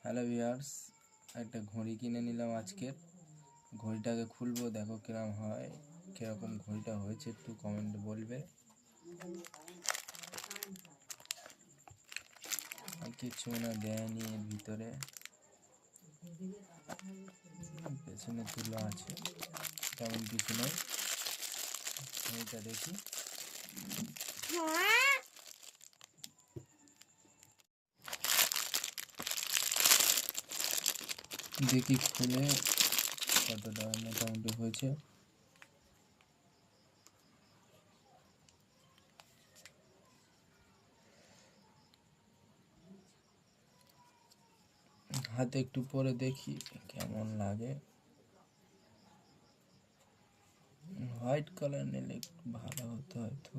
Hello viewers, একটা ঘড়ি কিনে নিলাম আজকের। ঘড়িটাকে খুলবো, দেখো কিরকম হয়, কিরকম ঘড়িটা হয়েছে একটু কমেন্টে বলবে। আর কিছু মনে দেয়নি এর ভিতরে, পেছনে তুলো আছে, তেমন কিছু নেই। ঘড়িটা দেখি। দেখি খুলে কতটা মোটামুটি হয়েছে। হাতে একটু পরে দেখি কেমন লাগে। হোয়াইট কালার নিলে একটু ভালো হতো হয়তো।